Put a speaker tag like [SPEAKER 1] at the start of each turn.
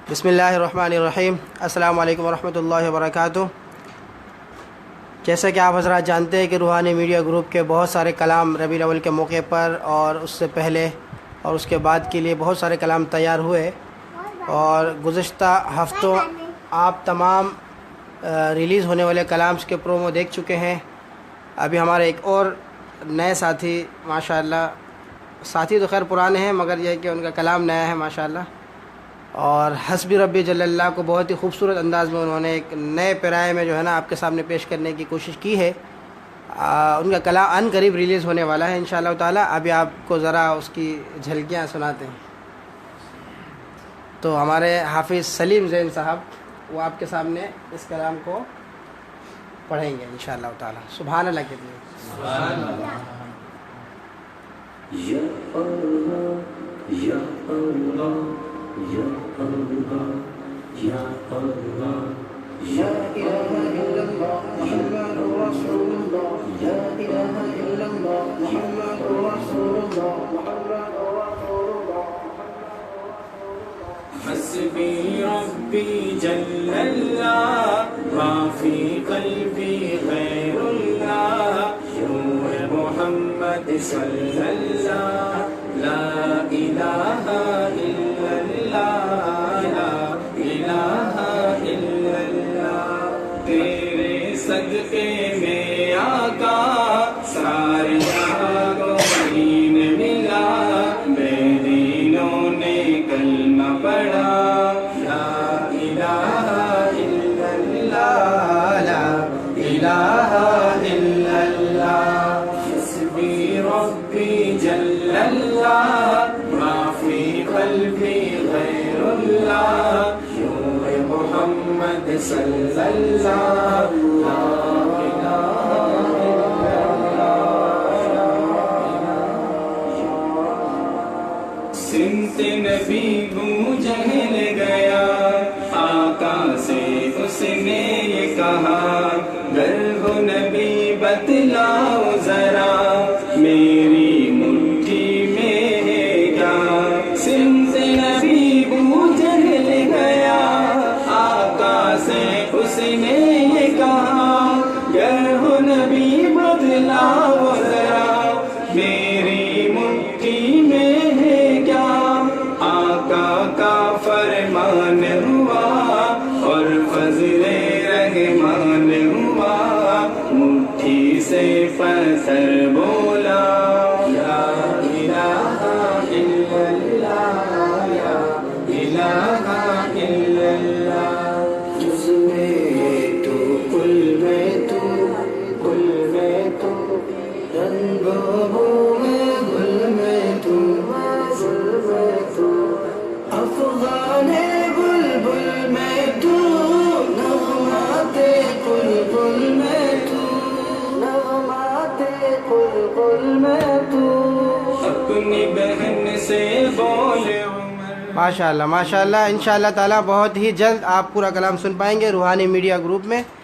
[SPEAKER 1] بسم اللہ الرحمن الرحیم۔ السلام علیکم ورحمۃ اللہ وبرکاتہ۔ جیسا کہ آپ حضرات جانتے ہیں کہ روحانی میڈیا گروپ کے بہت سارے کلام ربیع الاول کے موقع پر اور اس سے پہلے اور اس کے بعد کے لیے بہت سارے کلام تیار ہوئے، اور گزشتہ ہفتوں آپ تمام ریلیز ہونے والے کلامز کے پرومو دیکھ چکے ہیں۔ ابھی ہمارے ایک اور نئے ساتھی ماشاءاللہ، ساتھی تو خیر پرانے ہیں مگر یہ ہے کہ ان کا کلام نیا ہے ماشاءاللہ، اور حسبی ربی جل اللہ کو بہت ہی خوبصورت انداز میں انہوں نے ایک نئے پیرائے میں جو ہے نا آپ کے سامنے پیش کرنے کی کوشش کی ہے۔ ان کا کلام ان قریب ریلیز ہونے والا ہے انشاءاللہ تعالی۔ ابھی آپ کو ذرا اس کی جھلکیاں سناتے ہیں۔ تو ہمارے حافظ سلیم زین صاحب وہ آپ کے سامنے اس کلام کو پڑھیں گے انشاءاللہ تعالی۔ سبحان اللہ کہتے ہیں۔
[SPEAKER 2] سبحان اللہ۔ یا اللہ یا اللہ یا اللہ یا اللہ یا الہ الا اللہ محمد رسول اللہ یا الہ الا اللہ محمد رسول اللہ محمد رسول اللہ۔ حسبی ربی جل اللہ ما فی قلبی غیر اللہ نور محمد صلی اللہ لا الہ الا اللہ لا الہ الا اللہ۔ تیرے صدقے میں آقا سارے جہاں کو دین ملا، بے دینوں نے کلمہ پڑھا لا الہ الا اللہ لا الہ الا اللہ۔ حسبی ربی جل اللہ ما فی قلبی غیر اللہ نور محمد صلی اللہ لا الہ الا اللہ۔ سمت نبی بو جہل گیا، آقا سے اس نے یہ کہا گر ہو نبی بتلاؤ ذرا میری مٹھی میں ہے کیا۔ سمت نبی بو جہل گیا، آقا سے اس نے یہ کہا گر ہو نبی بتلاؤ ذرا میری مٹھی میں ہے کیا۔ آقا کا فرمان ہوا اور فضل رحمان ہوا، مٹھی سے پتھر بولا لا الہ الا اللہ لا الہ الا اللہ۔ جز میں تو کل میں تو کل میں تو رنگ بو میں گل میں تو گل میں تو افغان بلبل میں تو نغمات بلبل میں تو نغمات بلبل میں تو اپنی بہن سے بولے عمر۔
[SPEAKER 1] ماشاءاللہ ماشاءاللہ، انشاءاللہ تعالی بہت ہی جلد آپ پورا کلام سن پائیں گے روحانی میڈیا گروپ میں۔